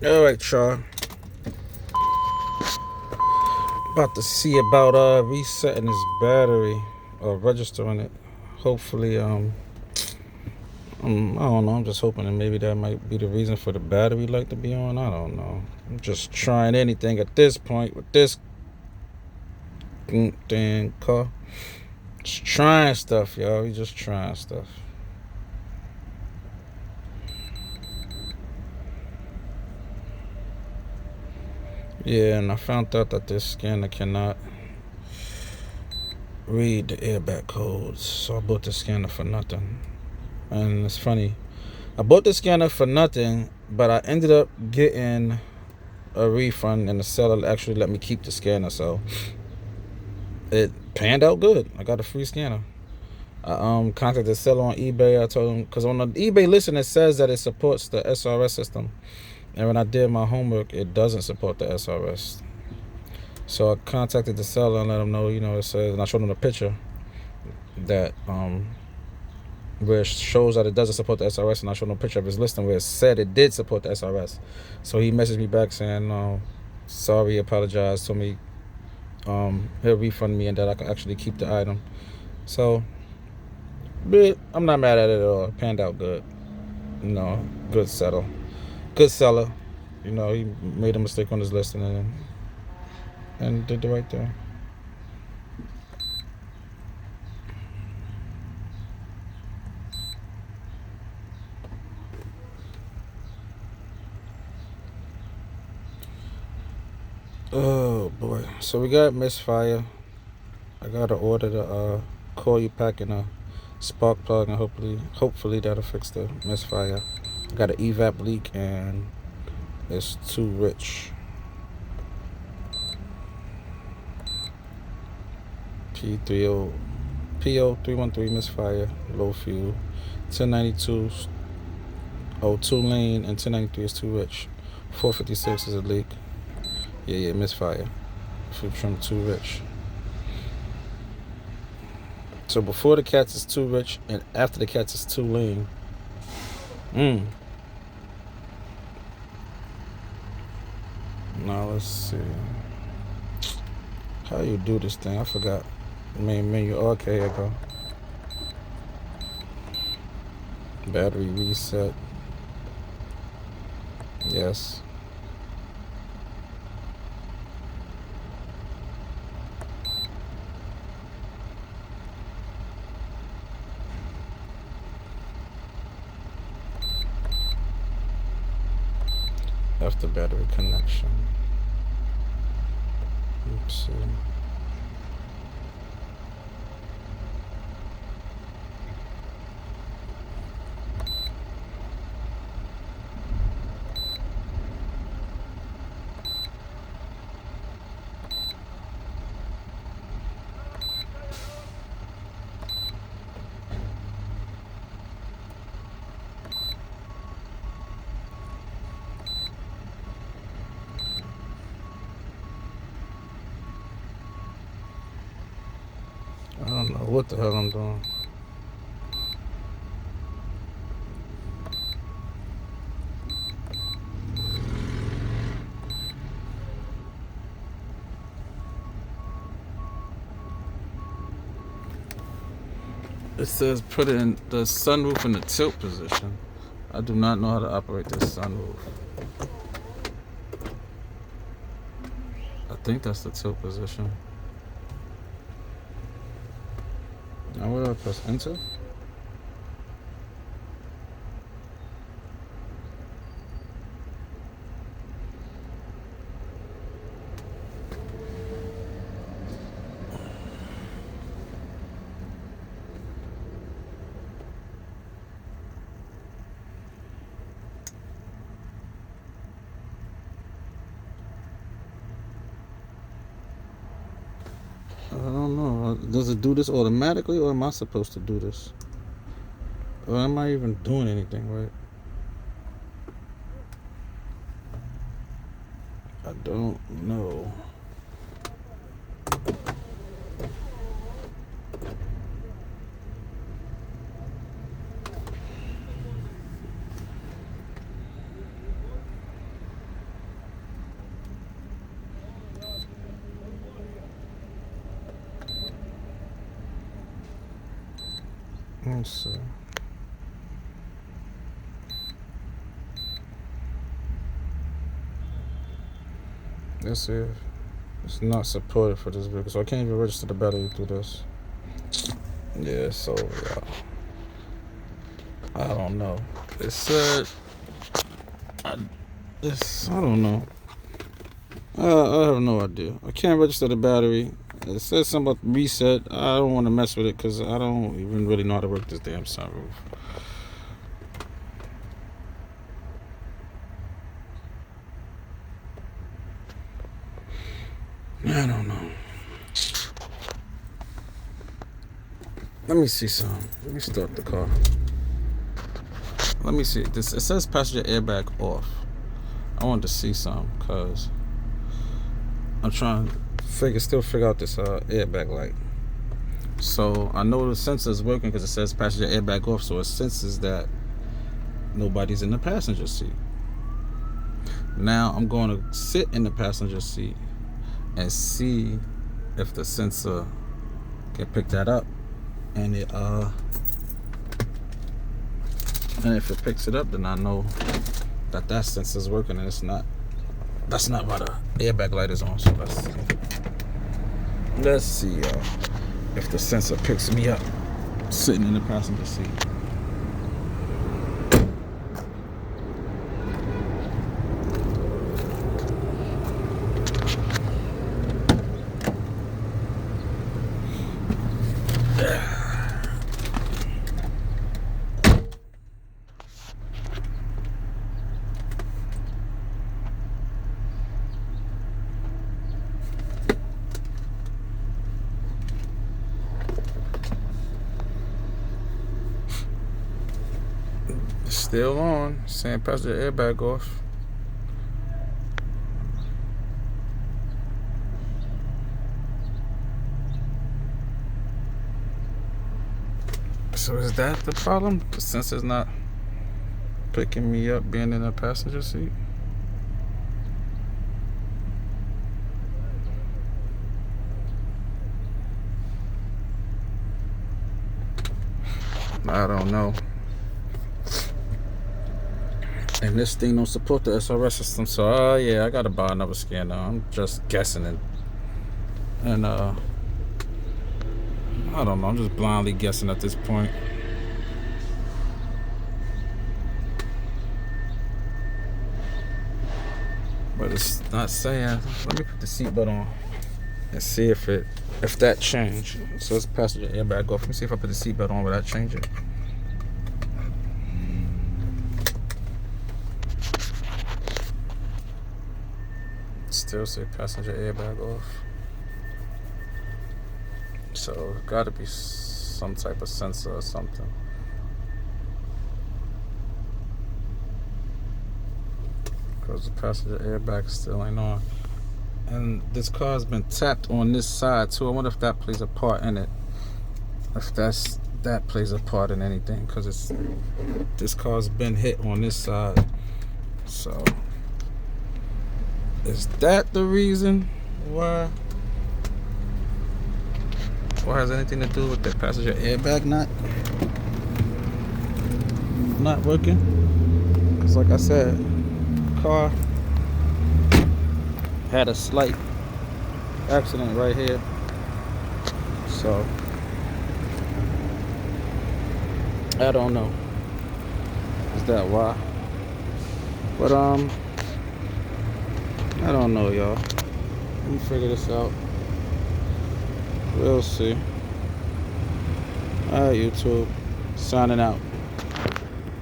All right, y'all. About to see about resetting this battery or registering it. Hopefully, I don't know. I'm just hoping that maybe that might be the reason for the battery light to be on. I don't know. I'm just trying anything at this point with this dang car. Just trying stuff, y'all. We just trying stuff. Yeah, and I found out that this scanner cannot read the airbag codes, so I bought the scanner for nothing. And it's funny, I bought the scanner for nothing, but I ended up getting a refund, and the seller actually let me keep the scanner, so it panned out good. I got a free scanner. I contacted the seller on eBay. I told him, because on the eBay listing it says that it supports the SRS system, and when I did my homework, it doesn't support the SRS. So I contacted the seller and let him know, it says, and I showed him a picture that where it shows that it doesn't support the SRS, and I showed him a picture of his listing where it said it did support the SRS. So he messaged me back saying, sorry, apologize, told me he'll refund me and that I can actually keep the item. So, but I'm not mad at it at all. It panned out good. Good settle. Good seller. He made a mistake on his listing and did the right thing. Oh boy. So we got misfire. I gotta order the coil pack and a spark plug, and hopefully that'll fix the misfire. I got an evap leak and it's too rich. P30 PO313 misfire, low fuel. 1092 2 lane and 1093 is too rich. 456 is a leak. Yeah, misfire. Fuel trim too rich. So before the cats is too rich and after the cats is too lean. Now let's see. How you do this thing? I forgot. Main menu. Okay, here you go. Battery reset. Yes. After battery connection. Let's see. I don't know what the hell I'm doing. It says put in the sunroof in the tilt position. I do not know how to operate this sunroof. I think that's the tilt position. Now what do I press? Enter? I don't know. Does it do this automatically, or am I supposed to do this? Or am I even doing anything right? I don't know. Let's see. Let's see if it's not supported for this vehicle, so I can't even register the battery through this. Yeah, so yeah. I don't know. It said I don't know. I have no idea. I can't register the battery. It says something about reset. I don't want to mess with it because I don't even really know how to work this damn sunroof. I don't know. Let me see something. Let me start the car. Let me see. This it says passenger airbag off. I wanted to see something because I'm trying to still figure out this airbag light. So I know the sensor is working because it says passenger airbag off, so it senses that nobody's in the passenger seat. Now I'm going to sit in the passenger seat and see if the sensor can pick that up, and if it picks it up, then I know that sensor is working, and it's not. That's not why the airbag light is on. So let's see if the sensor picks me up sitting in the passenger seat. Still on, saying passenger airbag off. So is that the problem? The sensor's not picking me up being in the passenger seat? I don't know. And this thing don't support the SRS system, so yeah, I gotta buy another scanner. I'm just guessing and I don't know. I'm just blindly guessing at this point. But it's not saying. Let me put the seatbelt on and see if that changed. So it's passenger airbag off. Let me see if I put the seatbelt on, will that change it? Still say passenger airbag off. So gotta be some type of sensor or something. Because the passenger airbag still ain't on. And this car's been tapped on this side too. I wonder if that plays a part in it. If that plays a part in anything, because this car's been hit on this side. So is that the reason why? Why has anything to do with the passenger airbag not working? Because like I said, car had a slight accident right here. So I don't know. Is that why? But I don't know, y'all. Let me figure this out. We'll see. Alright, YouTube. Signing out.